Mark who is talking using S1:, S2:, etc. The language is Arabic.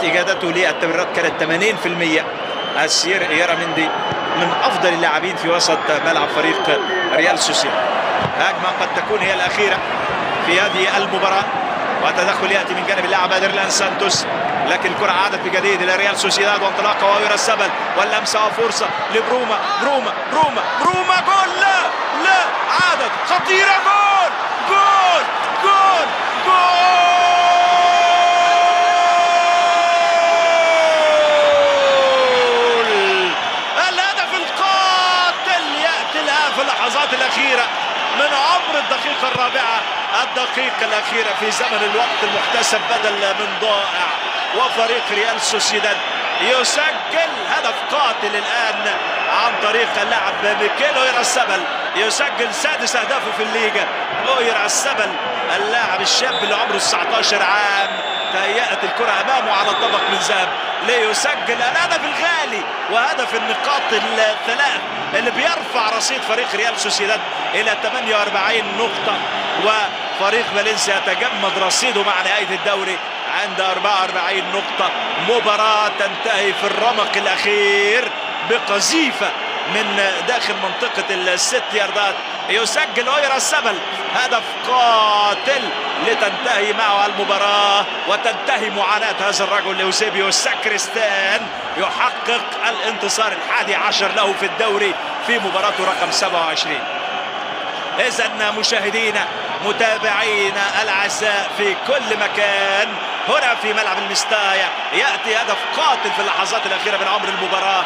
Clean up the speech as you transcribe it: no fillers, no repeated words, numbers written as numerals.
S1: إجادته للتمريرات كانت 80%. السير يرامندي من أفضل اللاعبين في وسط ملعب فريق ريال سوسيداد. هجمة قد تكون هي الأخيرة في هذه المباراة، وتدخل يأتي من جانب اللاعب أدرلان سانتوس، لكن الكرة عادت بجديد إلى ريال سوسيداد وانطلاقة ويرى السبل واللمسة وفرصة لبروما. بروما جول. لا عادت خطيرة. جول. الهدف القاتل يأتي الآن في اللحظات الأخيرة من عمر الدقيقة الرابعة، الدقيقة الأخيرة في زمن الوقت المحتسب بدل من ضائع، وفريق ريال سوسيداد يسجل هدف قاتل الآن عن طريق اللاعب ميكيل اويرارزابال، يسجل سادس أهدافه في الليجا. اويرارزابال اللاعب الشاب اللي عمره 19 عام، تهيأت الكرة أمامه على الطبق من ذهب ليسجل الهدف الغالي وهدف النقاط الثلاث اللي بيرفع رصيد فريق ريال سوسيداد إلى 48 نقطة، وفريق فالنسيا يتجمد رصيده مع نهاية الدوري عند 44 نقطة. مباراة تنتهي في الرمق الأخير بقذيفة من داخل منطقة الست ياردات، يسجل اويرارزابال هدف قاتل لتنتهي معه المباراة وتنتهي معاناة هذا الرجل يوسيبيو ساكريستان، يحقق الانتصار ال11 له في الدوري في مباراته رقم 27. إذن مشاهدينا متابعينا الأعزاء في كل مكان، هنا في ملعب المستايا يأتي هدف قاتل في اللحظات الأخيرة من عمر المباراة.